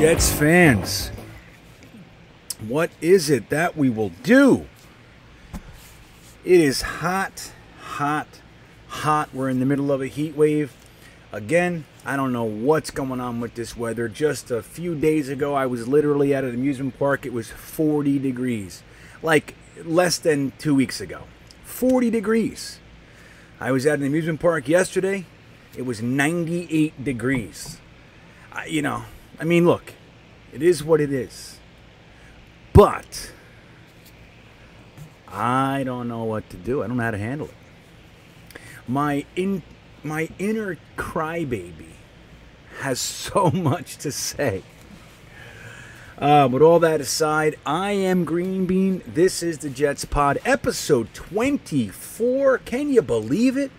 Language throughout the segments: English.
Jets fans, what is it that we will do? It is hot, hot, hot. We're in the middle of a heat wave. Again, I don't know what's going on with this weather. Just a few days ago, I was literally at an amusement park. It was 40 degrees. Like less than 2 weeks ago. 40 degrees. I was at an amusement park yesterday. It was 98 degrees. I mean, look, it is what it is. But I don't know what to do. I don't know how to handle it. My inner crybaby has so much to say. With all that aside, I am Greenbean. This is the Jets Pod, episode 24. Can you believe it?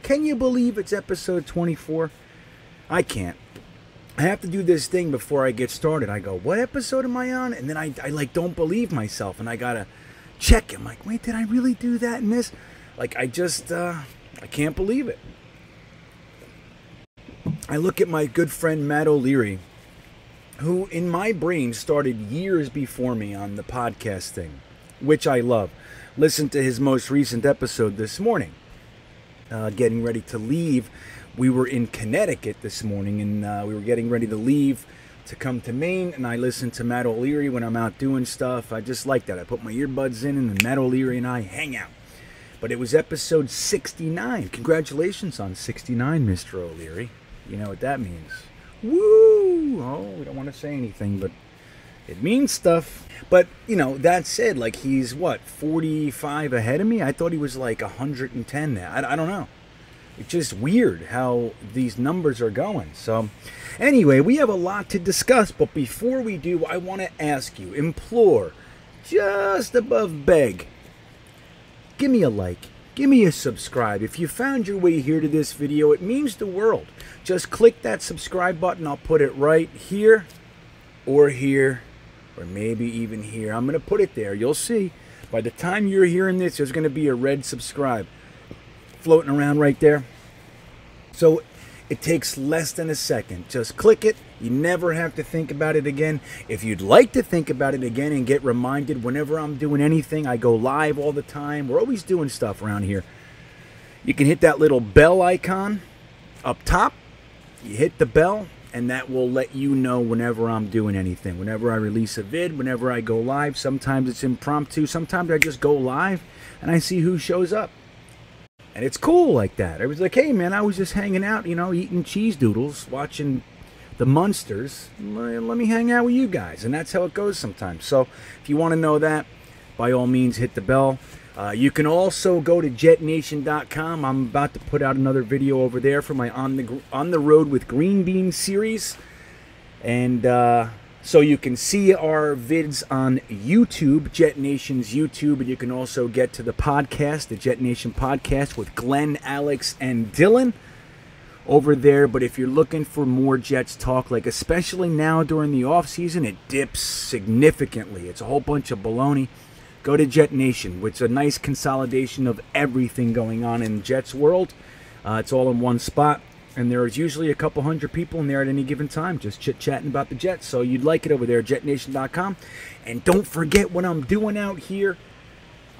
Can you believe it's episode 24? I can't. I have to do this thing before I get started. I go, what episode am I on? And then I like don't believe myself, and I gotta check. I'm like, wait, did I really do that in this? Like, I can't believe it. I look at my good friend Matt O'Leary, who in my brain started years before me on the podcast thing, which I love. Listen to his most recent episode this morning. Getting ready to leave. We were in Connecticut this morning, and we were getting ready to leave to come to Maine, and I listen to Matt O'Leary when I'm out doing stuff. I just like that. I put my earbuds in, and then Matt O'Leary and I hang out. But it was episode 69. Congratulations on 69, Mr. O'Leary. You know what that means. Woo! Oh, we don't want to say anything, but it means stuff. But, that said, like, he's, 45 ahead of me? I thought he was, 110 now. I don't know. It's just weird how these numbers are going. So, anyway, we have a lot to discuss. But before we do, I want to ask you, implore, just above beg, give me a like. Give me a subscribe. If you found your way here to this video, it means the world. Just click that subscribe button. I'll put it right here, or maybe even here. I'm going to put it there. You'll see. By the time you're hearing this, there's going to be a red subscribe floating around right there. So it takes less than a second. Just click it. You never have to think about it again. If you'd like to think about it again and get reminded whenever I'm doing anything, I go live all the time. We're always doing stuff around here. You can hit that little bell icon up top. You hit the bell, and that will let you know whenever I'm doing anything. Whenever I release a vid, whenever I go live. Sometimes it's impromptu. Sometimes I just go live, and I see who shows up. And it's cool like that. I was like, hey, man, I was just hanging out, eating cheese doodles, watching the Munsters. Let me hang out with you guys. And that's how it goes sometimes. So if you want to know that, by all means, hit the bell. You can also go to Jetnation.com. I'm about to put out another video over there for my On the Road with Greenbean series. And so you can see our vids on YouTube, Jet Nation's YouTube, and you can also get to the podcast, the Jet Nation podcast with Glenn, Alex, and Dylan over there. But if you're looking for more Jets talk, like especially now during the off season, it dips significantly. It's a whole bunch of baloney. Go to Jet Nation, which is a nice consolidation of everything going on in Jets world. It's all in one spot. And there's usually a couple hundred people in there at any given time just chit-chatting about the Jets. So you'd like it over there, jetnation.com. And don't forget what I'm doing out here.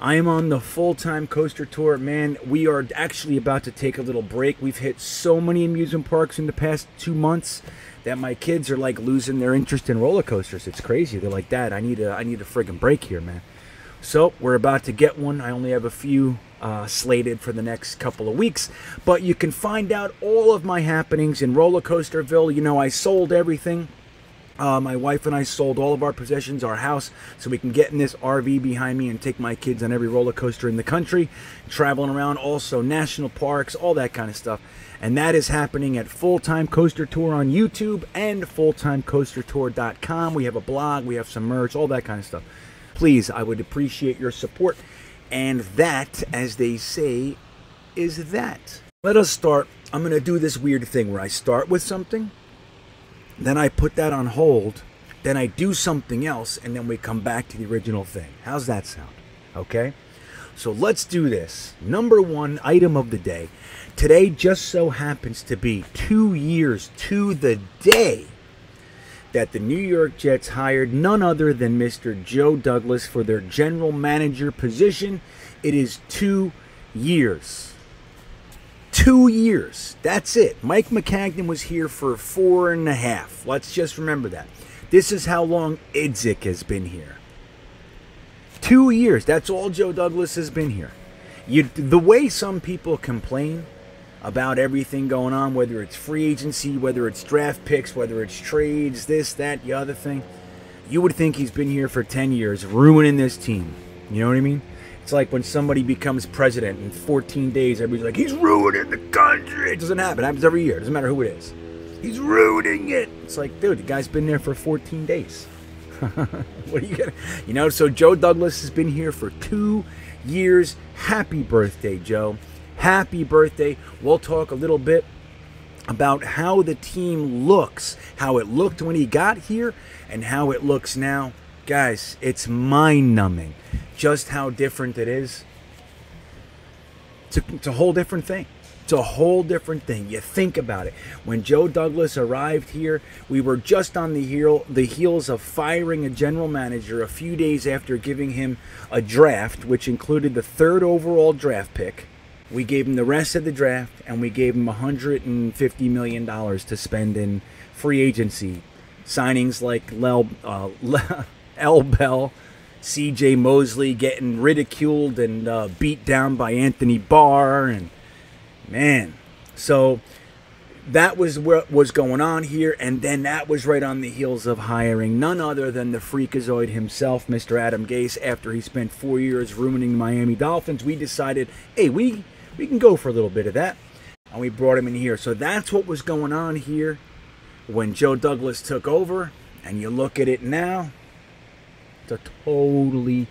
I am on the full-time coaster tour. Man, we are actually about to take a little break. We've hit so many amusement parks in the past 2 months that my kids are like losing their interest in roller coasters. It's crazy. They're like, Dad, I need a friggin' break here, man. So we're about to get one. I only have a few slated for the next couple of weeks, but you can find out all of my happenings in Roller Coasterville. I sold everything. My wife and I sold all of our possessions, our house, so we can get in this RV behind me and take my kids on every roller coaster in the country, traveling around, also national parks, all that kind of stuff. And that is happening at Full-Time Coaster Tour on YouTube and fulltimecoastertour.com. We have a blog, we have some merch, all that kind of stuff. Please, I would appreciate your support. And that, as they say, is that. Let us start. I'm going to do this weird thing where I start with something, then I put that on hold, then I do something else, and then we come back to the original thing. How's that sound? Okay? So let's do this. Number one item of the day. Today just so happens to be 2 years to the day that the New York Jets hired none other than Mr. Joe Douglas for their general manager position. It is 2 years. 2 years. That's it. Mike McCagnon was here for 4.5. Let's just remember that. This is how long Idzik has been here. 2 years. That's all Joe Douglas has been here. The way some people complain about everything going on, whether it's free agency, whether it's draft picks, whether it's trades, this, that, the other thing, you would think he's been here for 10 years, ruining this team. You know what I mean? It's like when somebody becomes president in 14 days, everybody's like, he's ruining the country. It doesn't happen. It happens every year. It doesn't matter who it is. He's ruining it. It's like, dude, the guy's been there for 14 days. What are you gonna, so Joe Douglas has been here for 2 years. Happy birthday, Joe. Happy birthday. We'll talk a little bit about how the team looks, how it looked when he got here, and how it looks now. Guys, it's mind-numbing just how different it is. It's a whole different thing. It's a whole different thing. You think about it. When Joe Douglas arrived here, we were just on the heels of firing a general manager a few days after giving him a draft, which included the 3rd overall draft pick. We gave him the rest of the draft, and we gave him $150 million to spend in free agency. Signings like L. Bell, C.J. Mosley getting ridiculed and beat down by Anthony Barr, and man, so that was what was going on here, and then that was right on the heels of hiring none other than the freakazoid himself, Mr. Adam Gase. After he spent 4 years ruining the Miami Dolphins, we decided, hey, we can go for a little bit of that, and we brought him in here. So that's what was going on here when Joe Douglas took over, and you look at it now, it's a totally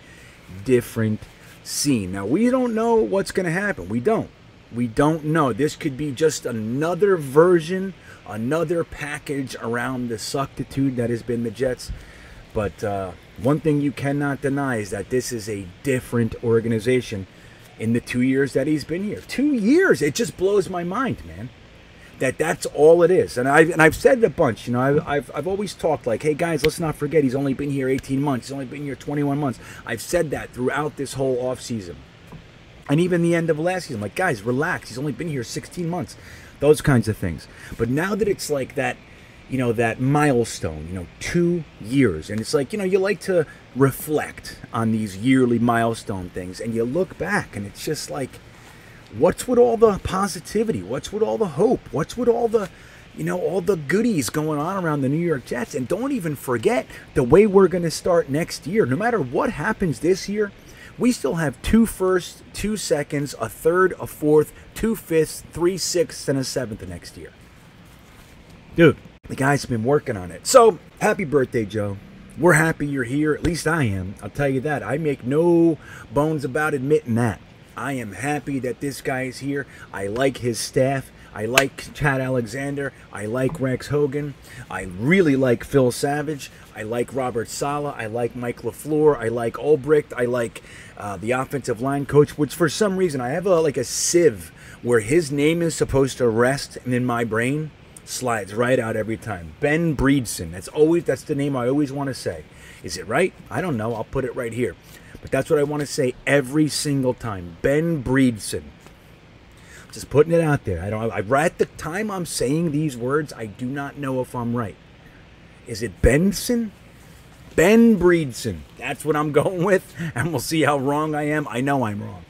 different scene. Now, we don't know what's going to happen. We don't know. This could be just another version, another package around the suctitude that has been the Jets. But one thing you cannot deny is that this is a different organization in the 2 years that he's been here. 2 years. It just blows my mind, man. That's all it is. And I've said it a bunch. I've always talked like, hey guys, let's not forget he's only been here 18 months. He's only been here 21 months. I've said that throughout this whole offseason. And even the end of last season, I'm like, guys, relax. He's only been here 16 months. Those kinds of things. But now that it's like that, that milestone, 2 years. And it's like, you like to reflect on these yearly milestone things. And you look back and it's just like, what's with all the positivity? What's with all the hope? What's with all the, all the goodies going on around the New York Jets? And don't even forget the way we're going to start next year. No matter what happens this year, we still have 2 firsts, 2 seconds, a third, a fourth, 2 fifths, 3 sixths, and a 7th next year. Dude, the guy's been working on it. So, happy birthday, Joe. We're happy you're here. At least I am. I'll tell you that. I make no bones about admitting that. I am happy that this guy is here. I like his staff. I like Chad Alexander. I like Rex Hogan. I really like Phil Savage. I like Robert Saleh. I like Mike LaFleur. I like Ulbricht. I like the offensive line coach, which for some reason I have a sieve where his name is supposed to rest, and in my brain slides right out every time. Ben Breedson. That's the name I always want to say. Is it right? I don't know. I'll put it right here. But that's what I want to say every single time. Ben Breedson. Just putting it out there. At the time I'm saying these words, I do not know if I'm right. Is it Benson? Ben Breedson. That's what I'm going with, and we'll see how wrong I am. I know I'm wrong,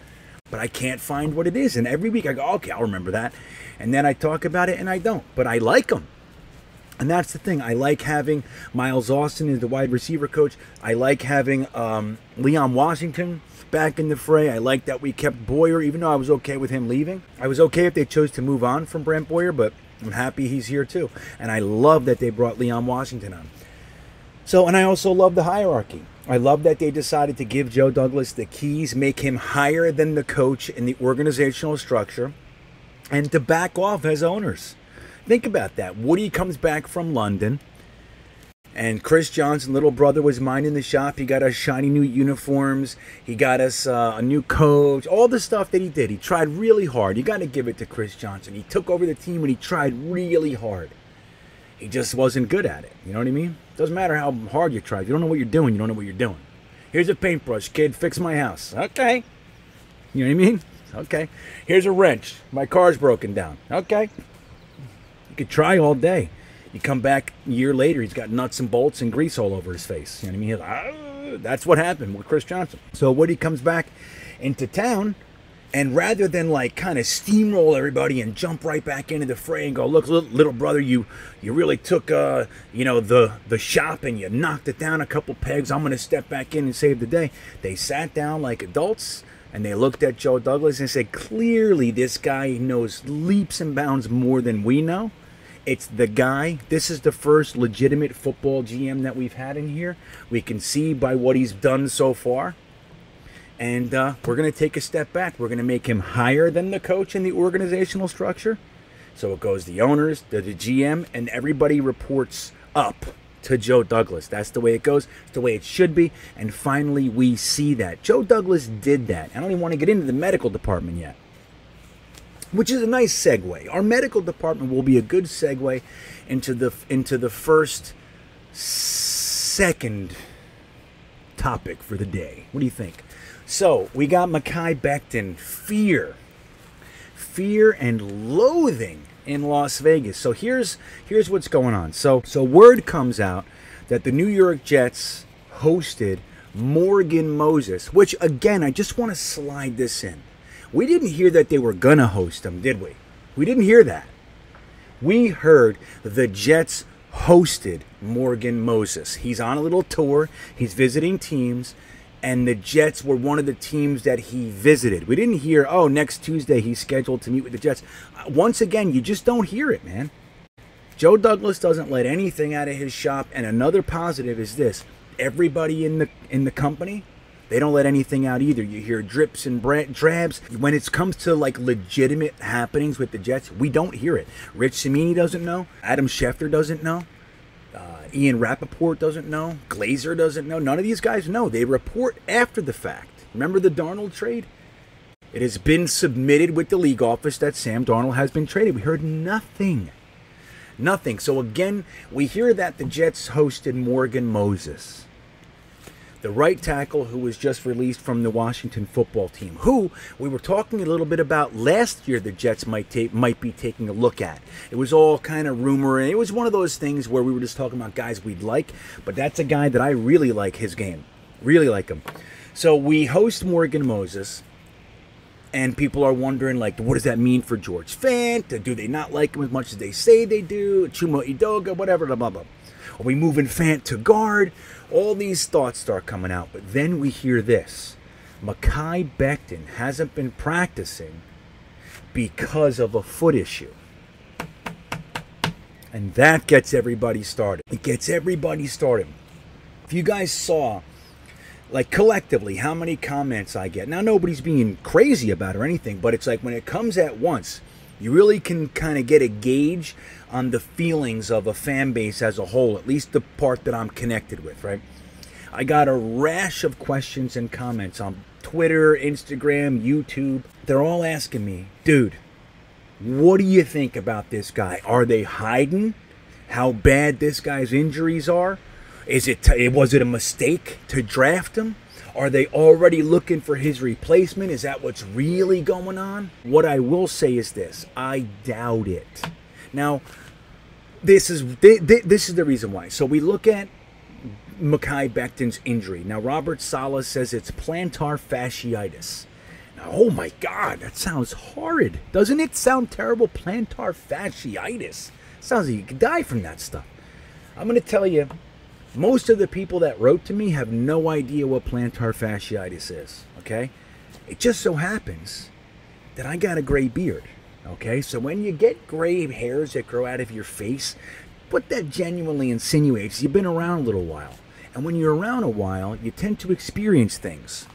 but I can't find what it is. And every week I go, okay, I'll remember that. And then I talk about it, and I don't. But I like him. And that's the thing. I like having Miles Austin as the wide receiver coach. I like having Leon Washington back in the fray. I like that we kept Boyer, even though I was okay with him leaving. I was okay if they chose to move on from Brent Boyer, but I'm happy he's here too. And I love that they brought Leon Washington on. So, and I also love the hierarchy. I love that they decided to give Joe Douglas the keys, make him higher than the coach in the organizational structure, and to back off as owners. Think about that. Woody comes back from London, and Chris Johnson, little brother, was minding the shop. He got us shiny new uniforms. He got us a new coach. All the stuff that he did. He tried really hard. You got to give it to Chris Johnson. He took over the team and he tried really hard. He just wasn't good at it. You know what I mean? Doesn't matter how hard you try. If you don't know what you're doing, you don't know what you're doing. Here's a paintbrush, kid. Fix my house. Okay. You know what I mean? Okay. Here's a wrench. My car's broken down. Okay. You could try all day. You come back a year later, he's got nuts and bolts and grease all over his face. You know what I mean? He's like, that's what happened with Chris Johnson. So Woody comes back into town, and rather than like kind of steamroll everybody and jump right back into the fray and go, look, little brother, you really took the shop and you knocked it down a couple pegs. I'm going to step back in and save the day. They sat down like adults and they looked at Joe Douglas and said, clearly this guy knows leaps and bounds more than we know. It's the guy. This is the first legitimate football GM that we've had in here. We can see by what he's done so far. And we're going to take a step back. We're going to make him higher than the coach in the organizational structure. So it goes the owners, the GM, and everybody reports up to Joe Douglas. That's the way it goes. It's the way it should be. And finally, we see that. Joe Douglas did that. I don't even want to get into the medical department yet, which is a nice segue. Our medical department will be a good segue into the second topic for the day. What do you think? So we got Mekhi Becton, fear and loathing in Las Vegas. So here's what's going on. So word comes out that the New York Jets hosted Morgan Moses, which again, I just want to slide this in. We didn't hear that they were gonna host him, did we? We didn't hear that. We heard the Jets hosted Morgan Moses. He's on a little tour. He's visiting teams. And the Jets were one of the teams that he visited. We didn't hear, oh, next Tuesday he's scheduled to meet with the Jets. Once again, you just don't hear it, man. Joe Douglas doesn't let anything out of his shop. And another positive is this. Everybody in the company, they don't let anything out either. You hear drips and drabs. When it comes to like legitimate happenings with the Jets, we don't hear it. Rich Cimini doesn't know. Adam Schefter doesn't know. Ian Rappaport doesn't know. Glazer doesn't know. None of these guys know. They report after the fact. Remember the Darnold trade? It has been submitted with the league office that Sam Darnold has been traded. We heard nothing. Nothing. So again, we hear that the Jets hosted Morgan Moses, the right tackle who was just released from the Washington football team, who we were talking a little bit about last year the Jets might be taking a look at. It was all kind of rumor, and it was one of those things where we were just talking about guys we'd like, but that's a guy that I really like his game. Really like him. So we host Morgan Moses, and people are wondering, like, what does that mean for George Fant? Do they not like him as much as they say they do? Chuma Edoga, whatever, blah, blah, blah. Are we moving Fant to guard? All these thoughts start coming out. But then we hear this. Mekhi Becton hasn't been practicing because of a foot issue. And that gets everybody started. It gets everybody started. If you guys saw, like collectively, how many comments I get. Now, nobody's being crazy about it or anything, but it's like when it comes at once, you really can kind of get a gauge on the feelings of a fan base as a whole, at least the part that I'm connected with, right? I got a rash of questions and comments on Twitter, Instagram, YouTube. They're all asking me, dude, what do you think about this guy? Are they hiding how bad this guy's injuries are? Was it a mistake to draft him? Are they already looking for his replacement? Is that what's really going on? What I will say is this. I doubt it. Now, this is the reason why. So we look at Mekhi Becton's injury. Now, Robert Saleh says it's plantar fasciitis. Now, oh my God, that sounds horrid. Doesn't it sound terrible? Plantar fasciitis. Sounds like you could die from that stuff. I'm going to tell you, most of the people that wrote to me have no idea what plantar fasciitis is, okay? It just so happens that I got a gray beard, okay? So when you get gray hairs that grow out of your face, what that genuinely insinuates, you've been around a little while. And when you're around a while, you tend to experience things.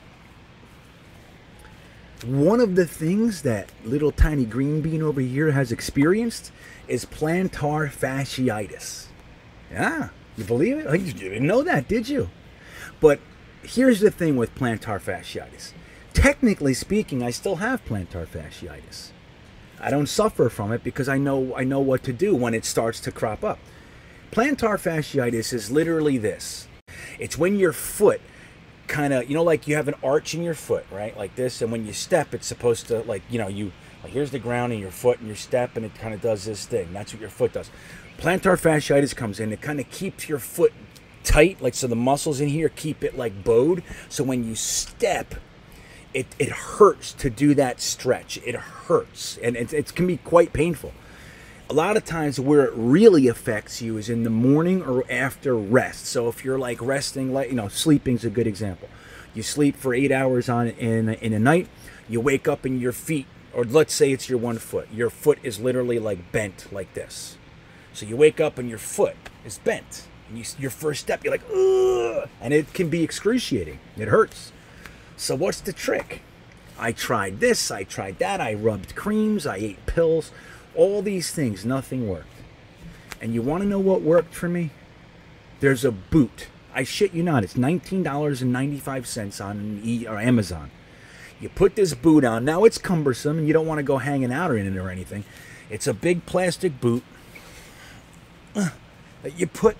One of the things that little tiny Greenbean over here has experienced is plantar fasciitis. Yeah. You believe it? You didn't know that, did you? But here's the thing with plantar fasciitis. Technically speaking, I still have plantar fasciitis. I don't suffer from it because I know what to do when it starts to crop up. Plantar fasciitis is literally this. It's when your foot kind of, like you have an arch in your foot, right? Like this. And when you step, it's supposed to, here's the ground in your foot and your step, and it kind of does this thing. That's what your foot does. Plantar fasciitis comes in. It kind of keeps your foot tight, so the muscles in here keep it bowed. So when you step, it hurts to do that stretch. It hurts, and it can be quite painful. A lot of times where it really affects you is in the morning or after rest. So if you're resting, sleeping's a good example. You sleep for 8 hours in a night, you wake up and your feet, or let's say it's your one foot, your foot is literally bent like this. So you wake up and your foot is bent. And your first step, you're like, ugh, and it can be excruciating. It hurts. So what's the trick? I tried this, I tried that, I rubbed creams, I ate pills. All these things, nothing worked. And you want to know what worked for me? There's a boot. I shit you not. It's $19.95 on Amazon. You put this boot on. Now it's cumbersome, and you don't want to go hanging out in it or anything. It's a big plastic boot that you put.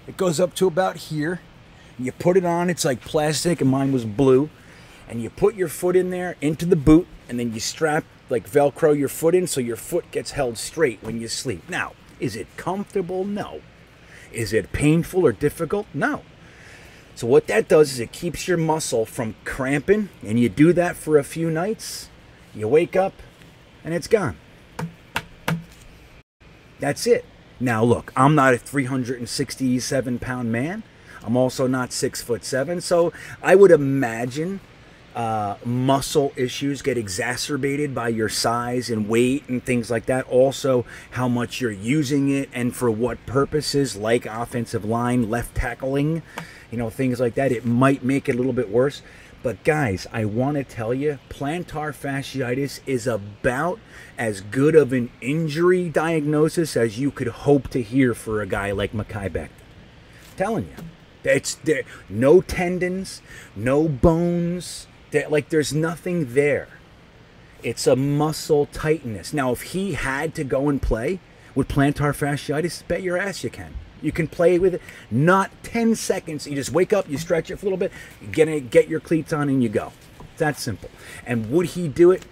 It goes up to about here. You put it on. It's like plastic, and mine was blue. And you put your foot in there, into the boot, and then you strap, Velcro your foot in so your foot gets held straight when you sleep. Now, is it comfortable? No. Is it painful or difficult? No. So what that does is it keeps your muscle from cramping, and you do that for a few nights. You wake up, and it's gone. That's it. Now, look, I'm not a 367-pound man. I'm also not 6'7", so I would imagine muscle issues get exacerbated by your size and weight and things like that. Also, how much you're using it and for what purposes, like offensive line, left tackling, things like that. It might make it a little bit worse. But guys, I want to tell you, plantar fasciitis is about as good of an injury diagnosis as you could hope to hear for a guy like Mekhi Becton. Telling you. It's there, no tendons, no bones. There's nothing there. It's a muscle tightness. Now, if he had to go and play with plantar fasciitis, bet your ass you can. You can play with it. Not 10 seconds. You just wake up, you stretch it for a little bit, you get your cleats on, and you go. It's that simple. And would he do it?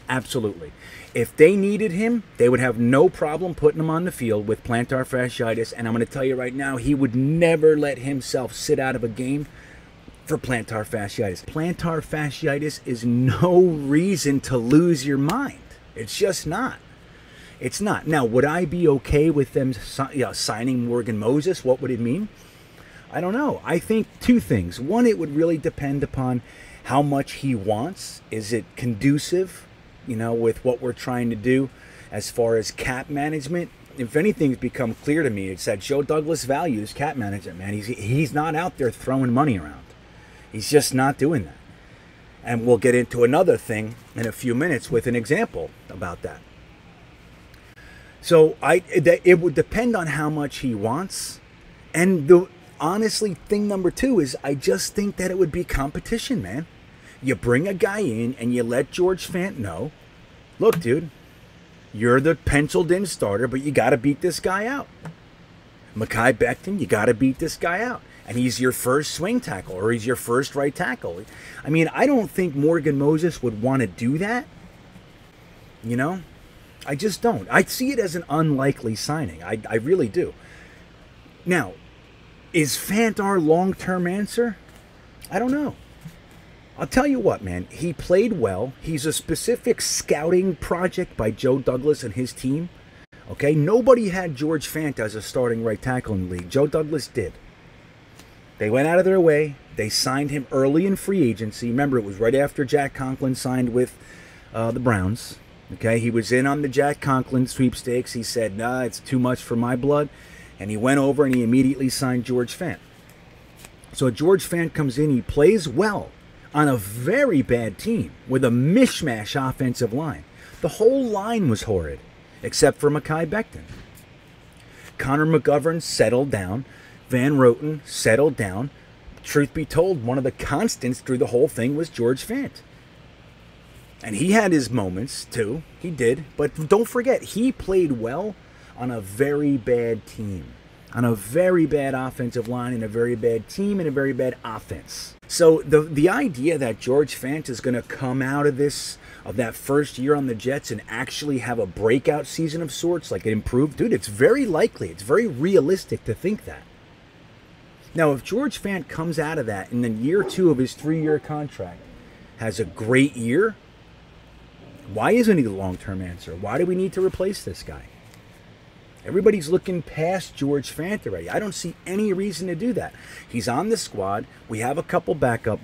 Absolutely. If they needed him, they would have no problem putting him on the field with plantar fasciitis. And I'm going to tell you right now, he would never let himself sit out of a game for plantar fasciitis. Plantar fasciitis is no reason to lose your mind. It's just not. It's not. Now, would I be okay with them signing Morgan Moses? What would it mean? I don't know. I think two things. One, it would really depend upon how much he wants. Is it conducive, with what we're trying to do as far as cap management? If anything's become clear to me, it's that Joe Douglas values cap management, man. He's not out there throwing money around. He's just not doing that. And we'll get into another thing in a few minutes with an example about that. So it would depend on how much he wants. And honestly, thing number two is I just think that it would be competition, man. You bring a guy in and you let George Fant know, look, dude, you're the penciled-in starter, but you got to beat this guy out. Mekhi Becton, you got to beat this guy out. And he's your first swing tackle, or he's your first right tackle. I mean, I don't think Morgan Moses would want to do that. I just don't. I see it as an unlikely signing. I really do. Now, is Fant our long-term answer? I don't know. I'll tell you what, man. He played well. He's a specific scouting project by Joe Douglas and his team. Okay? Nobody had George Fant as a starting right tackle in the league. Joe Douglas did. They went out of their way. They signed him early in free agency. Remember, it was right after Jack Conklin signed with the Browns. Okay? He was in on the Jack Conklin sweepstakes. He said, nah, it's too much for my blood. And he went over and he immediately signed George Fant. So George Fant comes in. He plays well on a very bad team with a mishmash offensive line. The whole line was horrid, except for Mekhi Becton. Connor McGovern settled down. Van Roten settled down. Truth be told, one of the constants through the whole thing was George Fant. And he had his moments, too. He did. But don't forget, he played well on a very bad team. on a very bad offensive line and a very bad team and a very bad offense. So the idea that George Fant is going to come out of that first year on the Jets and actually have a breakout season of sorts, like it improved, dude, it's very likely. It's very realistic to think that. Now, if George Fant comes out of that in the year 2 of his 3-year contract, has a great year, why isn't he the long-term answer? Why do we need to replace this guy? Everybody's looking past George Fant already. I don't see any reason to do that. He's on the squad. We have a couple backup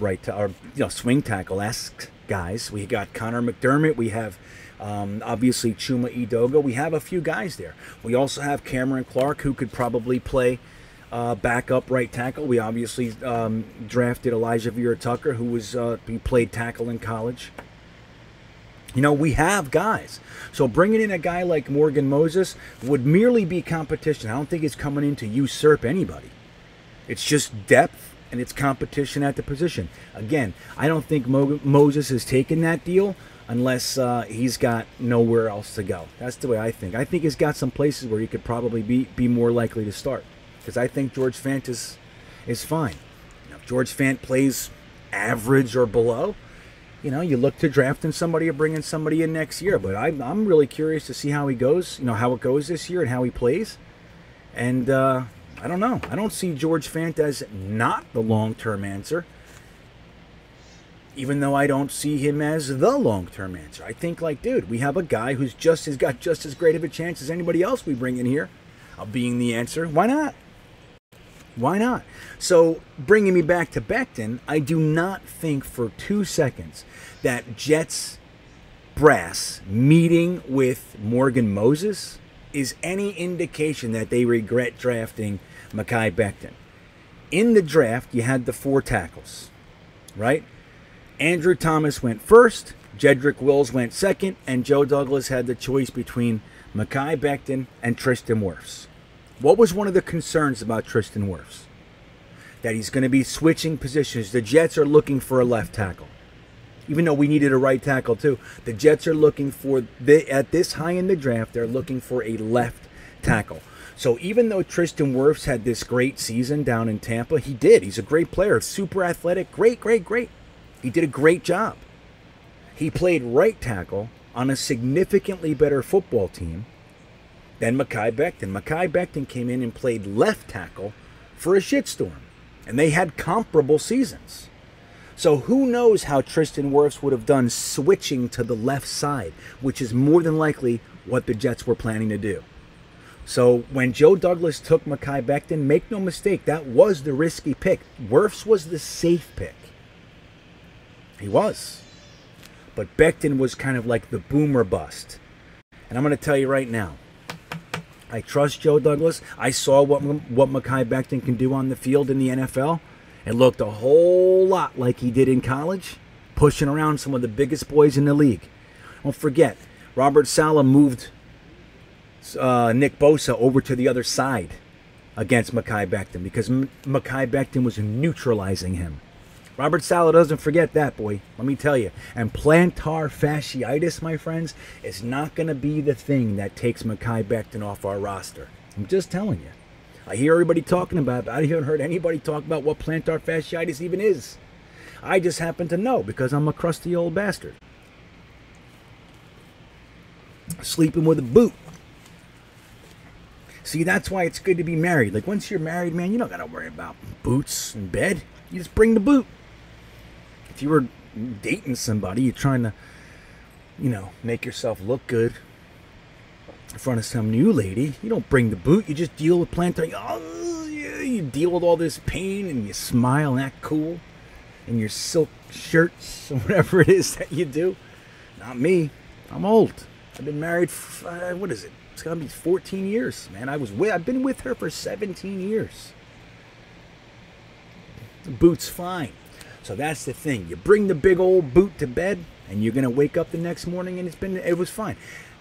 swing tackle-esque guys. We got Connor McDermott. We have obviously Chuma Edoga. We have a few guys there. We also have Cameron Clark, who could probably play backup right tackle. We obviously drafted Elijah Vera-Tucker, he played tackle in college. We have guys. So bringing in a guy like Morgan Moses would merely be competition. I don't think it's coming in to usurp anybody. It's just depth and it's competition at the position. Again, I don't think Moses has taken that deal unless he's got nowhere else to go. That's the way I think. I think he's got some places where he could probably be more likely to start. Because I think George Fant is fine. If George Fant plays average or below, you look to drafting somebody or bringing somebody in next year. But I'm really curious to see how he goes, how it goes this year and how he plays. And I don't know. I don't see George Fant as not the long-term answer, even though I don't see him as the long-term answer. I think, dude, we have a guy who's got just as great of a chance as anybody else we bring in here of being the answer. Why not? Why not? So, bringing me back to Becton, I do not think for 2 seconds that Jets brass meeting with Morgan Moses is any indication that they regret drafting Mekhi Becton. In the draft, you had the 4 tackles, right? Andrew Thomas went first, Jedrick Wills went second, and Joe Douglas had the choice between Mekhi Becton and Tristan Wirfs. What was one of the concerns about Tristan Wirfs? That he's going to be switching positions. The Jets are looking for a left tackle. Even though we needed a right tackle too. The Jets are looking for, at this high in the draft, they're looking for a left tackle. So even though Tristan Wirfs had this great season down in Tampa, he did. He's a great player, super athletic, great. He did a great job. He played right tackle on a significantly better football team than Mekhi Becton. Mekhi Becton came in and played left tackle for a shitstorm. And they had comparable seasons. So who knows how Tristan Wirfs would have done switching to the left side, which is more than likely what the Jets were planning to do. So when Joe Douglas took Mekhi Becton, make no mistake, that was the risky pick. Wirfs was the safe pick. He was. But Becton was kind of like the boomer bust. And I'm going to tell you right now, I trust Joe Douglas. I saw what Mekhi Becton can do on the field in the NFL. It looked a whole lot like he did in college, pushing around some of the biggest boys in the league. Don't forget, Robert Saleh moved Nick Bosa over to the other side against Mekhi Becton because Mekhi Becton was neutralizing him. Robert Saleh doesn't forget that, boy. Let me tell you. And plantar fasciitis, my friends, is not going to be the thing that takes Mekhi Becton off our roster. I'm just telling you. I hear everybody talking about it, but I haven't heard anybody talk about what plantar fasciitis even is. I just happen to know because I'm a crusty old bastard. Sleeping with a boot. See, that's why it's good to be married. Like, once you're married, man, you don't got to worry about boots in bed. You just bring the boot. If you were dating somebody, you're trying to, make yourself look good in front of some new lady, you don't bring the boot. You just deal with plantar. Oh, yeah, you deal with all this pain and you smile and act cool in your silk shirts or whatever it is that you do. Not me. I'm old. I've been married for, what is it? It's got to be 14 years, man. I've been with her for 17 years. The boot's fine. So that's the thing. You bring the big old boot to bed, and you're gonna wake up the next morning, and it was fine.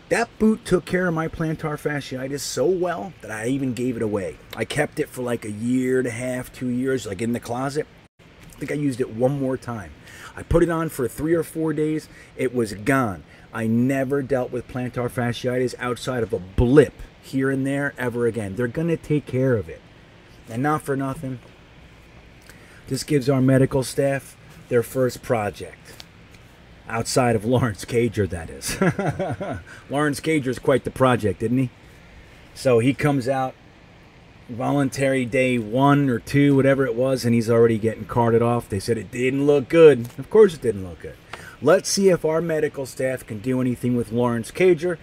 That boot took care of my plantar fasciitis so well that I even gave it away. I kept it for like a year and a half, 2 years, like in the closet. I think I used it one more time. I put it on for 3 or 4 days. It was gone. I never dealt with plantar fasciitis outside of a blip here and there ever again. They're going to take care of it. And not for nothing, this gives our medical staff their first project. Outside of Lawrence Cager, that is. Lawrence Cager's quite the project, isn't he? So he comes out voluntary day 1 or 2, whatever it was, and he's already getting carted off. They said it didn't look good. Of course it didn't look good. Let's see if our medical staff can do anything with Lawrence Cager.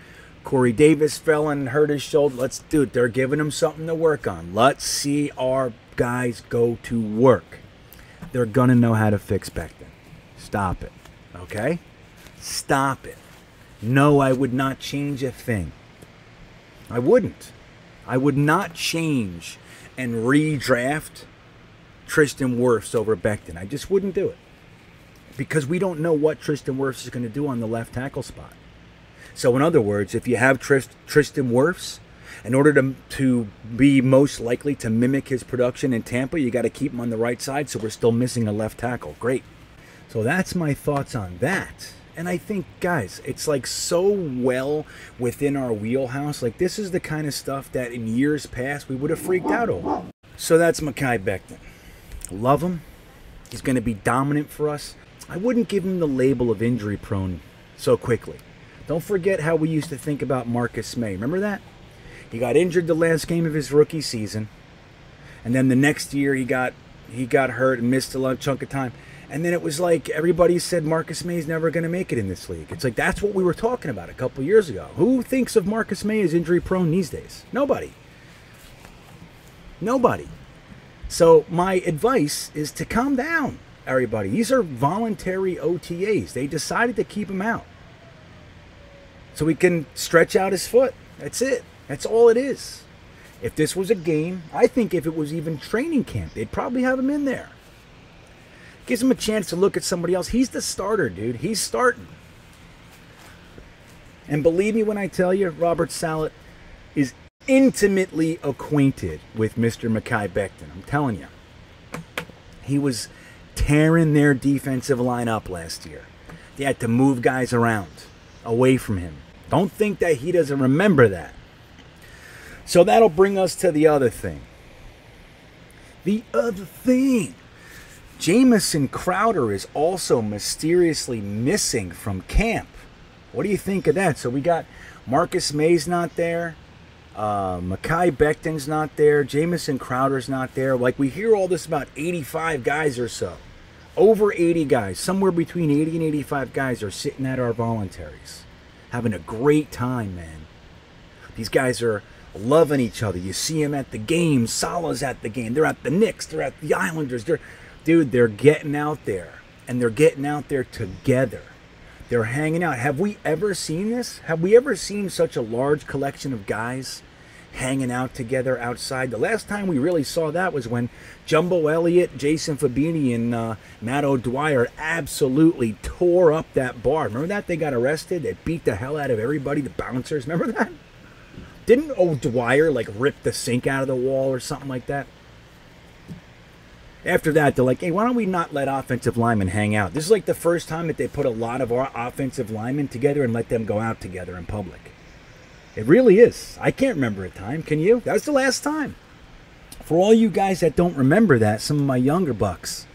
Corey Davis fell and hurt his shoulder. Let's do it. They're giving him something to work on. Let's see our guys go to work. They're going to know how to fix Becton. Stop it. Okay? Stop it. No, I would not change a thing. I wouldn't. I would not change and redraft Tristan Wirfs over Becton. I just wouldn't do it. Because we don't know what Tristan Wirfs is going to do on the left tackle spot. So in other words, if you have Tristan Wirfs, in order to be most likely to mimic his production in Tampa, you got to keep him on the right side, so we're still missing a left tackle. Great. So that's my thoughts on that. And I think, guys, it's like so well within our wheelhouse. Like, this is the kind of stuff that in years past we would have freaked out over. So that's Mekhi Becton. Love him. He's going to be dominant for us. I wouldn't give him the label of injury prone so quickly. Don't forget how we used to think about Marcus May. Remember that? He got injured the last game of his rookie season. And then the next year he got hurt and missed a long chunk of time. And then it was like everybody said Marcus May's never going to make it in this league. It's like that's what we were talking about a couple years ago. Who thinks of Marcus May as injury prone these days? Nobody. Nobody. So my advice is to calm down, everybody. These are voluntary OTAs. They decided to keep him out so he can stretch out his foot. That's it. That's all it is. If this was a game, I think if it was even training camp, they'd probably have him in there. Gives him a chance to look at somebody else. He's the starter, dude. He's starting. And believe me when I tell you, Robert Saleh is intimately acquainted with Mr. Mekhi Becton. I'm telling you. He was tearing their defensive line up last year. They had to move guys around, away from him. Don't think that he doesn't remember that. So that'll bring us to the other thing. The other thing. Jamison Crowder is also mysteriously missing from camp. What do you think of that? So we got Marcus May's not there. Mekhi Becton's not there. Jamison Crowder's not there. Like, we hear all this about 85 guys or so. Over 80 guys. Somewhere between 80 and 85 guys are sitting at our voluntaries. Having a great time, man. These guys are loving each other. You see them at the game. Salah's at the game. They're at the Knicks. They're at the Islanders. Dude, they're getting out there, and they're getting out there together. They're hanging out. Have we ever seen this? Have we ever seen such a large collection of guys hanging out together outside? The last time we really saw that was when Jumbo Elliott, Jason Fabini, and Matt O'Dwyer absolutely tore up that bar. Remember that? They got arrested. They beat the hell out of everybody, the bouncers. Remember that? Didn't O'Dwyer, like, rip the sink out of the wall or something like that? After that, they're like, hey, why don't we not let offensive linemen hang out? This is like the first time that they put a lot of our offensive linemen together and let them go out together in public. It really is. I can't remember a time. Can you? That was the last time. For all you guys that don't remember that, some of my younger bucks,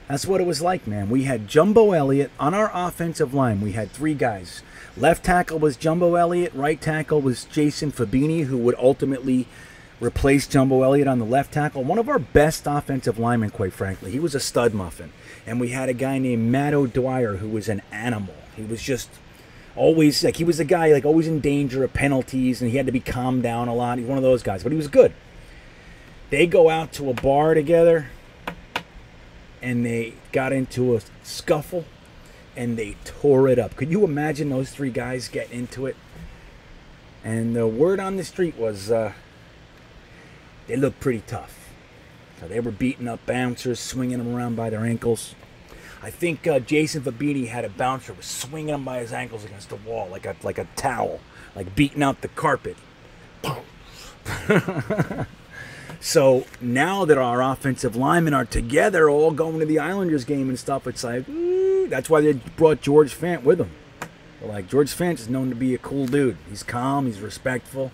that's what it was like, man. We had Jumbo Elliott on our offensive line. We had 3 guys. Left tackle was Jumbo Elliott. Right tackle was Jason Fabini, who would ultimately replace Jumbo Elliott on the left tackle. One of our best offensive linemen, quite frankly. He was a stud muffin. And we had a guy named Matt O'Dwyer who was an animal. He was just always, like, he was a guy, like, always in danger of penalties, and he had to be calmed down a lot. He's one of those guys, but he was good. They go out to a bar together, and they got into a scuffle, and they tore it up. Could you imagine those 3 guys getting into it? And the word on the street was, they looked pretty tough. So they were beating up bouncers, swinging them around by their ankles. I think Jason Fabini had a bouncer was swinging him by his ankles against the wall like a towel, like beating out the carpet. So now that our offensive linemen are together, all going to the Islanders game and stuff, it's like, That's why they brought George Fant with him. Like, George Fant is known to be a cool dude. He's calm, he's respectful.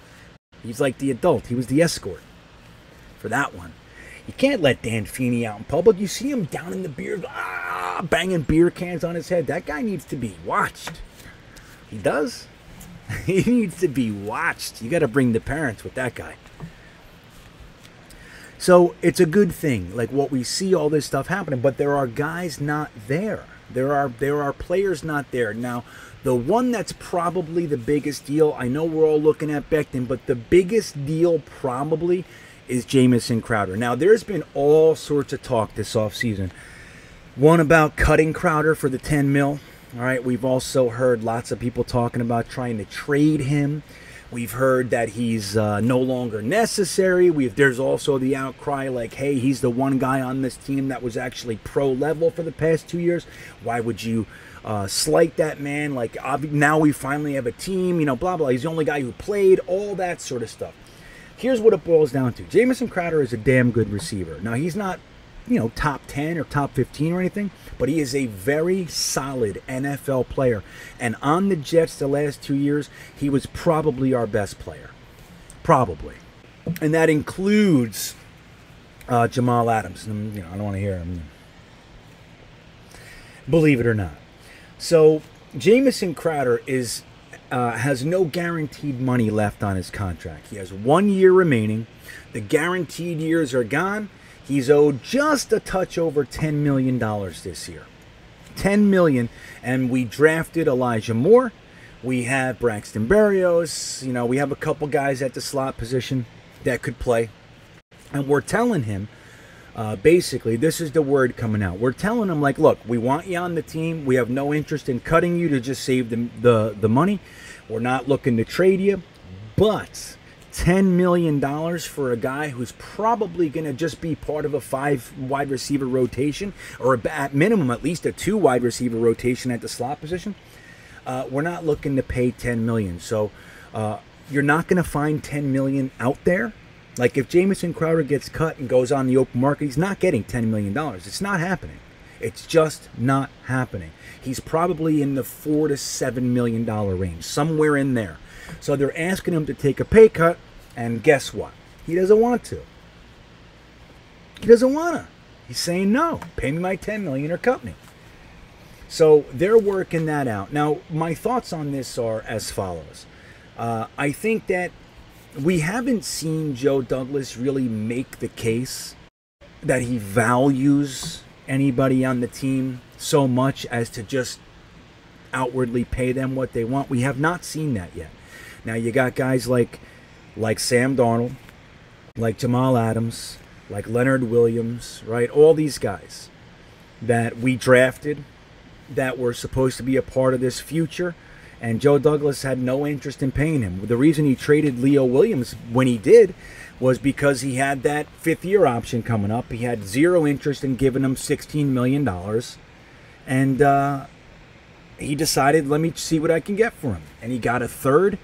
He's like the adult. He was the escort for that one. You can't let Dan Feeney out in public. You see him down in the beer, banging beer cans on his head. That guy needs to be watched. He does. He needs to be watched. You got to bring the parents with that guy. So it's a good thing, like what we see all this stuff happening, but there are guys not there. There are players not there. Now, the one that's probably the biggest deal, I know we're all looking at Becton, but the biggest deal probably is Jamison Crowder. Now, there's been all sorts of talk this offseason. One about cutting Crowder for the $10 million. All right, we've also heard lots of people talking about trying to trade him. We've heard that he's no longer necessary. There's also the outcry like, hey, he's the one guy on this team that was actually pro level for the past 2 years. Why would you slight that man? Like, now we finally have a team, blah, blah. He's the only guy who played, all that sort of stuff. Here's what it boils down to. Jamison Crowder is a damn good receiver. Now, he's not, top 10 or top 15 or anything, but he is a very solid NFL player. And on the Jets the last 2 years, he was probably our best player. Probably. And that includes Jamal Adams. And, I don't want to hear him. Believe it or not. So, Jamison Crowder has no guaranteed money left on his contract. He has 1 year remaining. The guaranteed years are gone. He's owed just a touch over $10 million this year. $10 million. And we drafted Elijah Moore. We have Braxton Berrios. We have a couple guys at the slot position that could play. And we're telling him, basically, this is the word coming out. We're telling him, like, look, we want you on the team. We have no interest in cutting you to just save the money. We're not looking to trade you. But $10 million for a guy who's probably going to just be part of a 5 wide receiver rotation, or at minimum at least a 2 wide receiver rotation at the slot position. We're not looking to pay $10 million. So you're not going to find $10 million out there. Like, if Jamison Crowder gets cut and goes on the open market, he's not getting $10 million. It's not happening. It's just not happening. He's probably in the $4 to $7 million range, somewhere in there. So they're asking him to take a pay cut, and guess what? He doesn't want to. He doesn't want to. He's saying, no, pay me my $10 million or cut me. So they're working that out. Now, my thoughts on this are as follows. I think that we haven't seen Joe Douglas really make the case that he values anybody on the team so much as to just outwardly pay them what they want. We have not seen that yet. Now, you got guys like Sam Darnold, like Jamal Adams, like Leonard Williams, right? All these guys that we drafted that were supposed to be a part of this future, and Joe Douglas had no interest in paying him. The reason he traded Leo Williams when he did was because he had that 5th-year option coming up. He had zero interest in giving him $16 million, and he decided, let me see what I can get for him. And he got a 3rd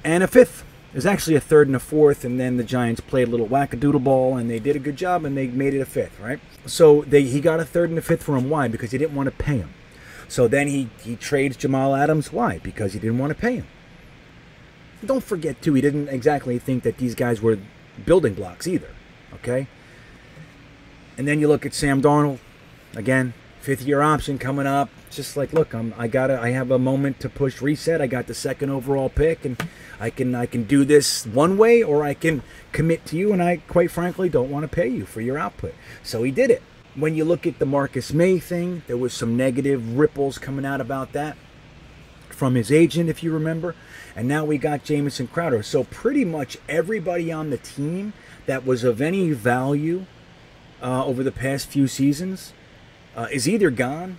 and a 5th. It was actually a 3rd and a 4th, and then the Giants played a little wackadoodle ball, and they did a good job, and they made it a 5th, right? So he got a 3rd and a 5th for him. Why? Because he didn't want to pay him. So then he trades Jamal Adams. Why? Because he didn't want to pay him. Don't forget, too, he didn't exactly think that these guys were building blocks either, okay? And then you look at Sam Darnold. Again, 5th-year option coming up. Just like, look, I have a moment to push reset. I got the 2nd overall pick, and I can do this one way, or I can commit to you, and I, quite frankly, don't want to pay you for your output. So he did it. When you look at the Marcus May thing, there was some negative ripples coming out about that from his agent, if you remember. And now we got Jamison Crowder. So pretty much everybody on the team that was of any value over the past few seasons is either gone,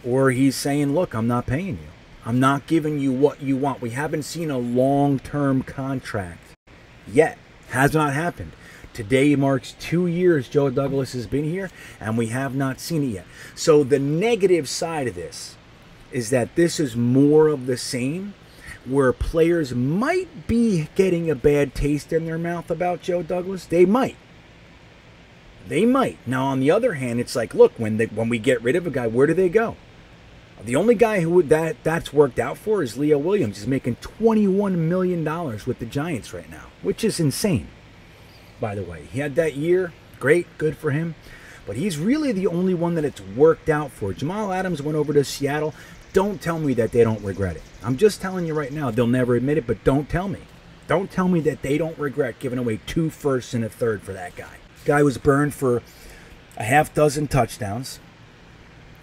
or he's saying, look, I'm not paying you. I'm not giving you what you want. We haven't seen a long-term contract yet. Has not happened. Today marks 2 years Joe Douglas has been here, and we have not seen it yet. So the negative side of this is that this is more of the same, where players might be getting a bad taste in their mouth about Joe Douglas. They might. They might. Now, on the other hand, it's like, look, when we get rid of a guy, where do they go? The only guy who that's worked out for is Leo Williams. He's making $21 million with the Giants right now, which is insane, by the way. He had that year. Great, good for him. But he's really the only one that it's worked out for. Jamal Adams went over to Seattle. Don't tell me that they don't regret it. I'm just telling you right now, they'll never admit it, but don't tell me. Don't tell me that they don't regret giving away 2 firsts and a third for that guy. Guy was burned for a half dozen touchdowns,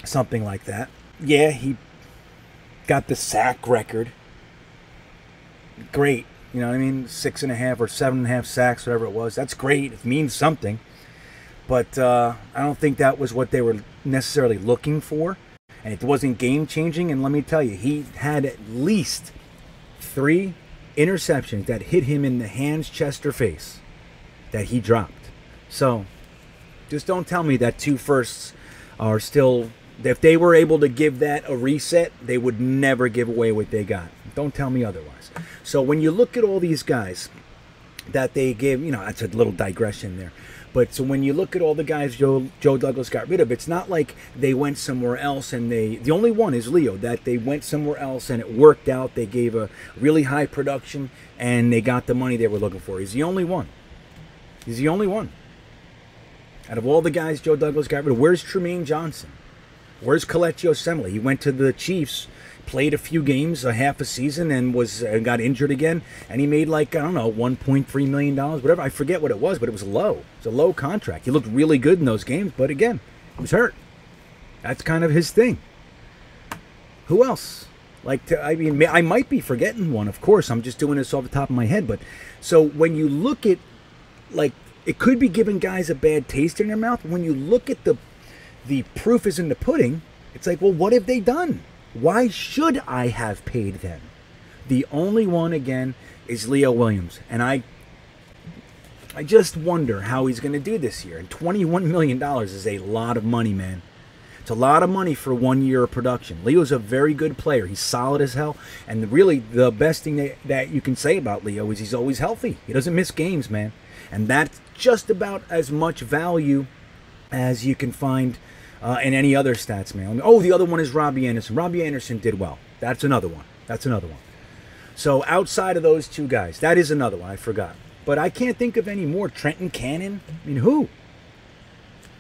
something like that. Yeah, he got the sack record. Great. You know what I mean? 6.5 or 7.5 sacks, whatever it was. That's great. It means something. But I don't think that was what they were necessarily looking for. And it wasn't game-changing. And let me tell you, he had at least 3 interceptions that hit him in the hands, chest, or face that he dropped. So just don't tell me that 2 firsts are still... If they were able to give that a reset, they would never give away what they got. Don't tell me otherwise. So when you look at all these guys that they gave, you know, that's a little digression there. But so when you look at all the guys Joe Douglas got rid of, it's not like they went somewhere else and the only one is Leo, that they went somewhere else and it worked out. They gave a really high production and they got the money they were looking for. He's the only one. He's the only one. Out of all the guys Joe Douglas got rid of, where's Tremaine Johnson? Where's Kelechi Osemele? He went to the Chiefs, played a few games, a half a season, and got injured again. And he made like, I don't know, $1.3 million, whatever. I forget what it was, but it was low. It was a low contract. He looked really good in those games, but again, he was hurt. That's kind of his thing. Who else? I mean, I might be forgetting one, of course. I'm just doing this off the top of my head. But so when you look at, like, it could be giving guys a bad taste in their mouth. When you look at the proof is in the pudding, it's like, well, what have they done? Why should I have paid them? The only one, again, is Leo Williams. And I just wonder how he's going to do this year. And $21 million is a lot of money, man. It's a lot of money for 1 year of production. Leo's a very good player. He's solid as hell. And really, the best thing that you can say about Leo is he's always healthy. He doesn't miss games, man. And that's just about as much value as you can find in any other stats, man. Oh, the other one is Robbie Anderson. Robbie Anderson did well. That's another one. That's another one. So outside of those 2 guys, that is another one. I forgot. But I can't think of any more. Trenton Cannon? I mean, who?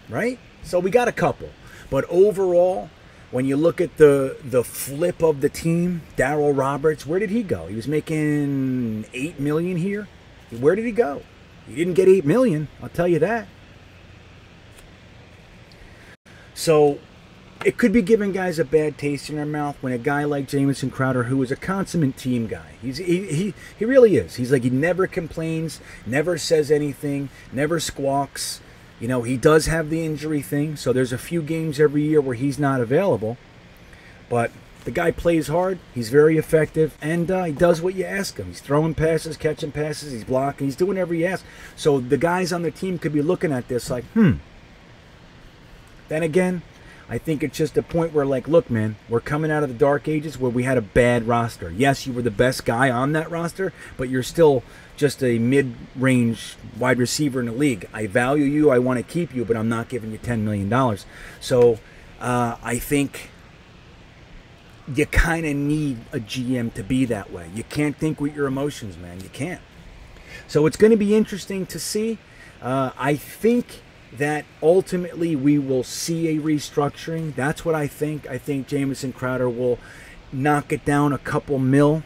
Right? So we got a couple. But overall, when you look at the flip of the team, Darryl Roberts, where did he go? He was making $8 million here. Where did he go? He didn't get $8 million. I'll tell you that. So it could be giving guys a bad taste in their mouth when a guy like Jamison Crowder, who is a consummate team guy, he really is. He's like, he never complains, never says anything, never squawks. You know, he does have the injury thing, so there's a few games every year where he's not available. But the guy plays hard, he's very effective, and he does what you ask him. He's throwing passes, catching passes, he's blocking, he's doing whatever you ask. So the guys on the team could be looking at this like, Then again, I think it's just a point where, like, look, man, we're coming out of the dark ages where we had a bad roster. Yes, you were the best guy on that roster, but you're still just a mid-range wide receiver in the league. I value you, I want to keep you, but I'm not giving you $10 million. So I think you kind of need a GM to be that way. You can't think with your emotions, man. You can't. So it's going to be interesting to see. I think that ultimately we will see a restructuring. That's what I think. I think Jamison Crowder will knock it down a couple mil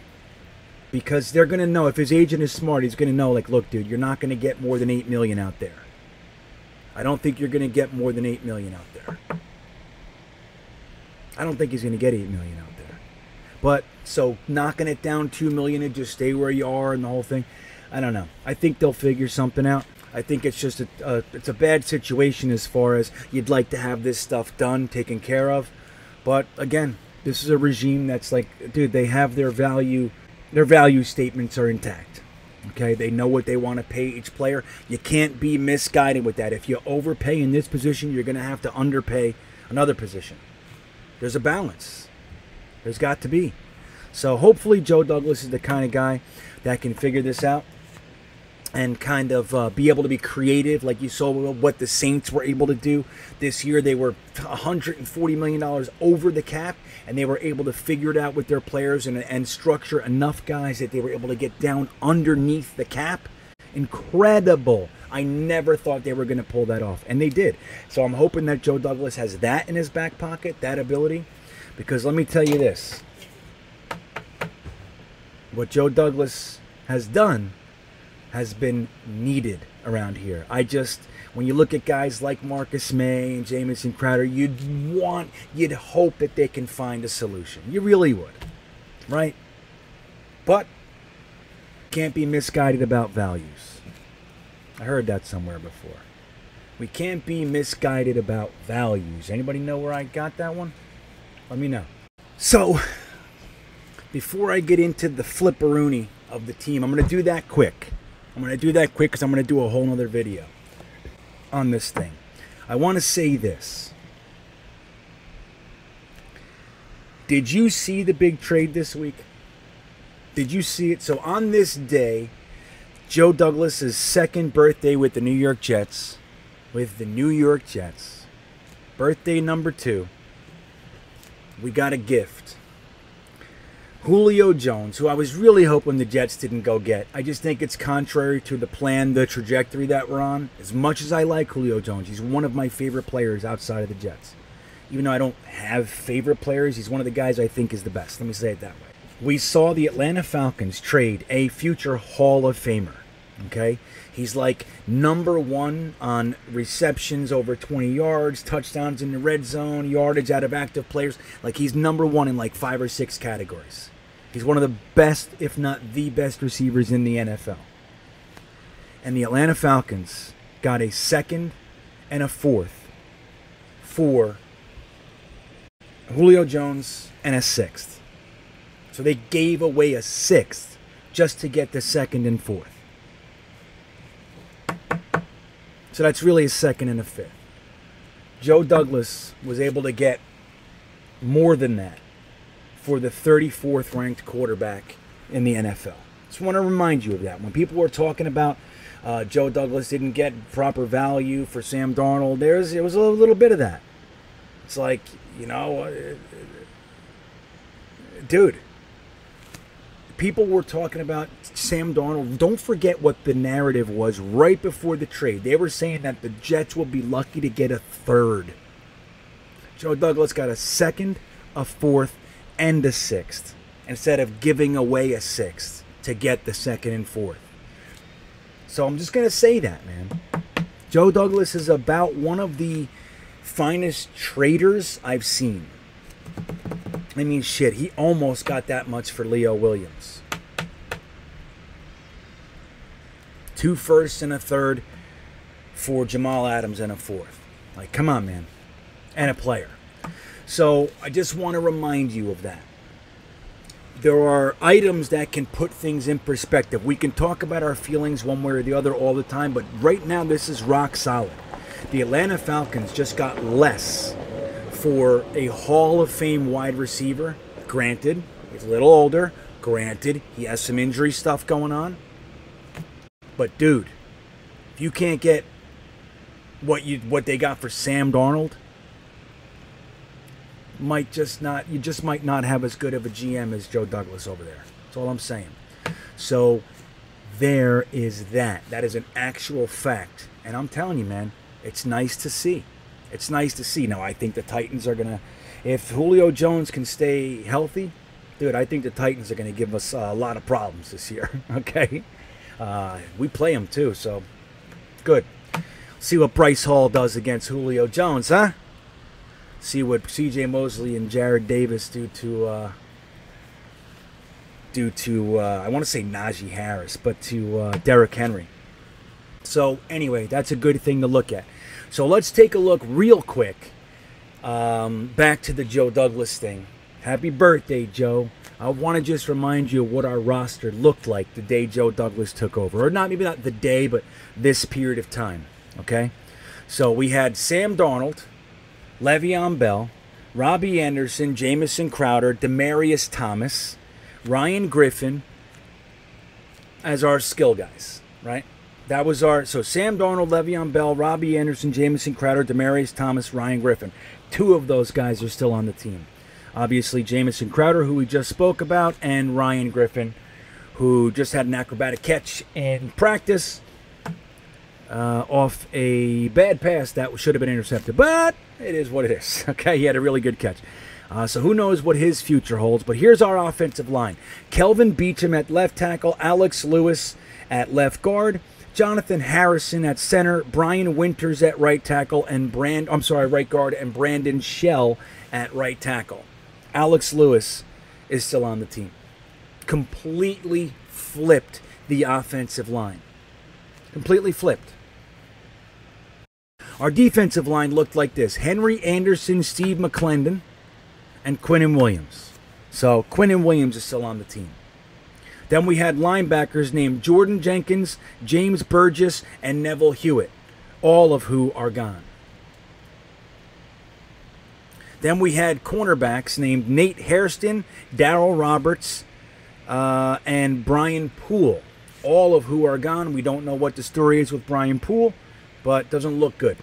because they're going to know, if his agent is smart, he's going to know, like, look, dude, you're not going to get more than $8 million out there. I don't think you're going to get more than $8 million out there. I don't think he's going to get $8 million out there. But so knocking it down $2 million and just stay where you are and the whole thing, I don't know. I think they'll figure something out. I think it's just it's a bad situation as far as you'd like to have this stuff done, taken care of. But again, this is a regime that's like, dude, they have their value statements are intact. Okay, they know what they want to pay each player. You can't be misguided with that. If you overpay in this position, you're going to have to underpay another position. There's a balance. There's got to be. So hopefully Joe Douglas is the kind of guy that can figure this out. and kind of be able to be creative, like you saw what the Saints were able to do this year. They were $140 million over the cap, and they were able to figure it out with their players and structure enough guys that they were able to get down underneath the cap. Incredible. I never thought they were going to pull that off, and they did. So I'm hoping that Joe Douglas has that in his back pocket, that ability, because let me tell you this. What Joe Douglas has done has been needed around here. When you look at guys like Marcus May and Jamison Crowder, you'd hope that they can find a solution. You really would, right? But can't be misguided about values. I heard that somewhere before. We can't be misguided about values. Anybody know where I got that one? Let me know. So, before I get into the flipperoonie of the team, I'm going to do that quick. Because I'm going to do a whole nother video on this thing. I want to say this. Did you see the big trade this week? Did you see it? So on this day, Joe Douglas's second birthday with the New York Jets, birthday number 2, we got a gift. Julio Jones, who I was really hoping the Jets didn't go get. I just think it's contrary to the plan, the trajectory that we're on. As much as I like Julio Jones, he's one of my favorite players outside of the Jets. Even though I don't have favorite players, he's one of the guys I think is the best. Let me say it that way. We saw the Atlanta Falcons trade a future Hall of Famer. Okay? He's like number 1 on receptions over 20 yards, touchdowns in the red zone, yardage out of active players. Like, he's number 1 in like 5 or 6 categories. He's one of the best, if not the best, receivers in the NFL. And the Atlanta Falcons got a second and a fourth for Julio Jones and a sixth. So they gave away a sixth just to get the second and fourth. So that's really a second and a fifth. Joe Douglas was able to get more than that for the 34th ranked quarterback in the NFL. Just want to remind you of that. When people were talking about Joe Douglas didn't get proper value for Sam Darnold, it was a little bit of that. It's like, dude, people were talking about Sam Darnold. Don't forget what the narrative was right before the trade. They were saying that the Jets will be lucky to get a third. Joe Douglas got a second, a fourth, and a sixth, instead of giving away a sixth to get the second and fourth. So I'm just going to say that, man. Joe Douglas is about one of the finest traders I've seen. I mean, shit, he almost got that much for Leo Williams. 2 firsts and a third for Jamal Adams and a fourth. Like, come on, man. And a player. So I just want to remind you of that. There are items that can put things in perspective. We can talk about our feelings one way or the other all the time, but right now this is rock solid. The Atlanta Falcons just got less for a Hall of Fame wide receiver. Granted, he's a little older. Granted, he has some injury stuff going on. But dude, if you can't get what they got for Sam Darnold, you just might not have as good of a GM as Joe Douglas over there. That's all I'm saying. So there is that. That is an actual fact. And I'm telling you, man, it's nice to see. It's nice to see. Now, I think the Titans are going to, if Julio Jones can stay healthy, dude, I think the Titans are going to give us a lot of problems this year. Okay? We play them too, so good. See what Bryce Hall does against Julio Jones, huh? See what C.J. Mosley and Jared Davis do to I want to say Najee Harris, but to Derrick Henry. So anyway, that's a good thing to look at. So let's take a look real quick back to the Joe Douglas thing. Happy birthday, Joe. I want to just remind you of what our roster looked like the day Joe Douglas took over. Or maybe not the day, but this period of time. Okay? So we had Sam Darnold, Le'Veon Bell, Robbie Anderson, Jamison Crowder, Demaryius Thomas, Ryan Griffin as our skill guys, right? That was so Sam Darnold, Le'Veon Bell, Robbie Anderson, Jamison Crowder, Demaryius Thomas, Ryan Griffin. 2 of those guys are still on the team. Obviously, Jamison Crowder, who we just spoke about, and Ryan Griffin, who just had an acrobatic catch in practice off a bad pass that should have been intercepted. But it is what it is. Okay, he had a really good catch. So who knows what his future holds. But here's our offensive line. Kelvin Beachum at left tackle, Alex Lewis at left guard, Jonathan Harrison at center, Brian Winters at right tackle, and right guard, and Brandon Shell at right tackle. Alex Lewis is still on the team. Completely flipped the offensive line. Completely flipped. Our defensive line looked like this: Henry Anderson, Steve McClendon, and Quinnen Williams. So Quinnen Williams is still on the team. Then we had linebackers named Jordan Jenkins, James Burgess, and Neville Hewitt, all of who are gone. Then we had cornerbacks named Nate Hairston, Darryl Roberts, and Brian Poole, all of who are gone. We don't know what the story is with Brian Poole, but doesn't look good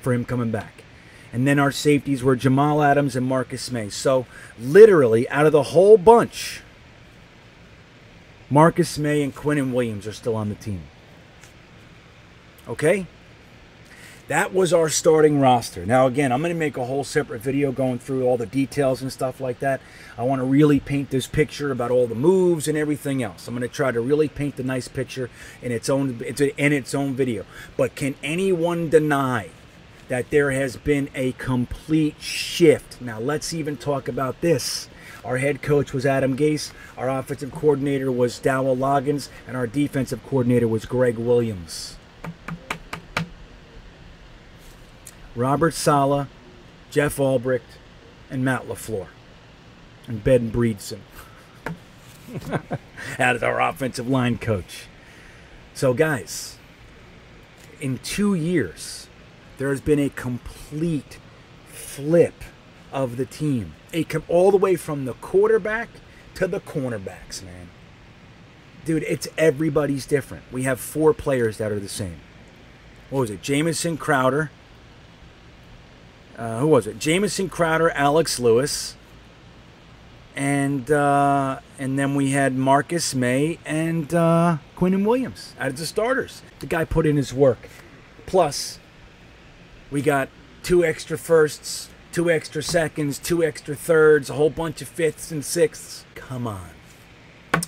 for him coming back. And then our safeties were Jamal Adams and Marcus May. So literally, out of the whole bunch, Marcus May and Quinnen Williams are still on the team. Okay? That was our starting roster. Now, again, I'm going to make a whole separate video going through all the details and stuff like that. I want to really paint this picture about all the moves and everything else. I'm going to try to really paint the nice picture in its own video. But can anyone deny that there has been a complete shift? Now, let's even talk about this. Our head coach was Adam Gase, our offensive coordinator was Dowell Loggins, and our defensive coordinator was Greg Williams. Robert Saleh, Jeff Albrecht, and Matt LaFleur. And Ben Breedson. That is our offensive line coach. So, guys, in 2 years, there has been a complete flip of the team. All the way from the quarterback to the cornerbacks, man. Dude, everybody's different. We have 4 players that are the same. What was it? Jamison Crowder. Who was it? Jamison Crowder, Alex Lewis, and then we had Marcus May and Quinnen Williams as the starters. The guy put in his work. Plus, we got 2 extra firsts, 2 extra seconds, 2 extra thirds, a whole bunch of 5ths and 6ths. Come on.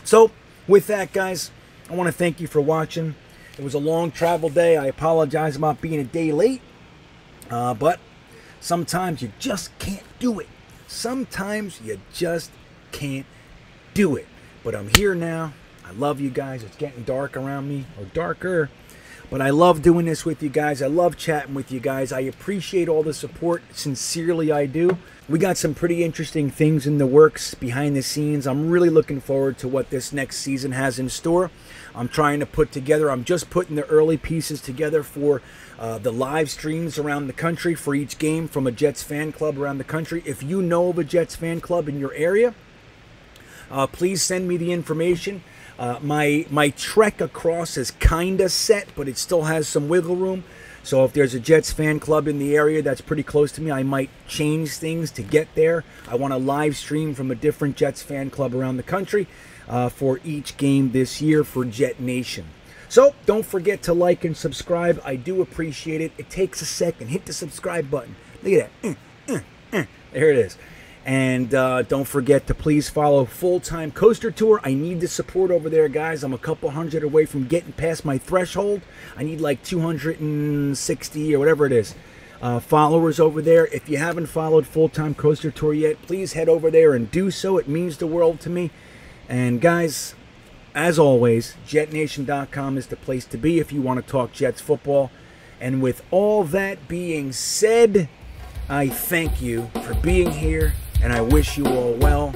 So, with that, guys, I want to thank you for watching. It was a long travel day. I apologize about being a day late, but sometimes you just can't do it. Sometimes you just can't do it. But I'm here now. I love you guys. It's getting dark around me, or darker. But I love doing this with you guys. I love chatting with you guys. I appreciate all the support. Sincerely, I do. We got some pretty interesting things in the works behind the scenes. I'm really looking forward to what this next season has in store. I'm trying to put together, I'm just putting the early pieces together for the live streams around the country for each game from a Jets fan club around the country. If you know of a Jets fan club in your area, please send me the information. My trek across is kind of set, but it still has some wiggle room. So if there's a Jets fan club in the area that's pretty close to me, I might change things to get there. I want to live stream from a different Jets fan club around the country for each game this year for Jetnation. So don't forget to like and subscribe. I do appreciate it. It takes a second. Hit the subscribe button. Look at that. There it is. And don't forget to please follow Full-Time Coaster Tour. I need the support over there, guys. I'm a couple hundred away from getting past my threshold. I need like 260 or whatever it is followers over there. If you haven't followed Full-Time Coaster Tour yet, please head over there and do so. It means the world to me. And guys, as always, Jetnation.com is the place to be if you want to talk Jets football. And with all that being said, I thank you for being here, and I wish you all well.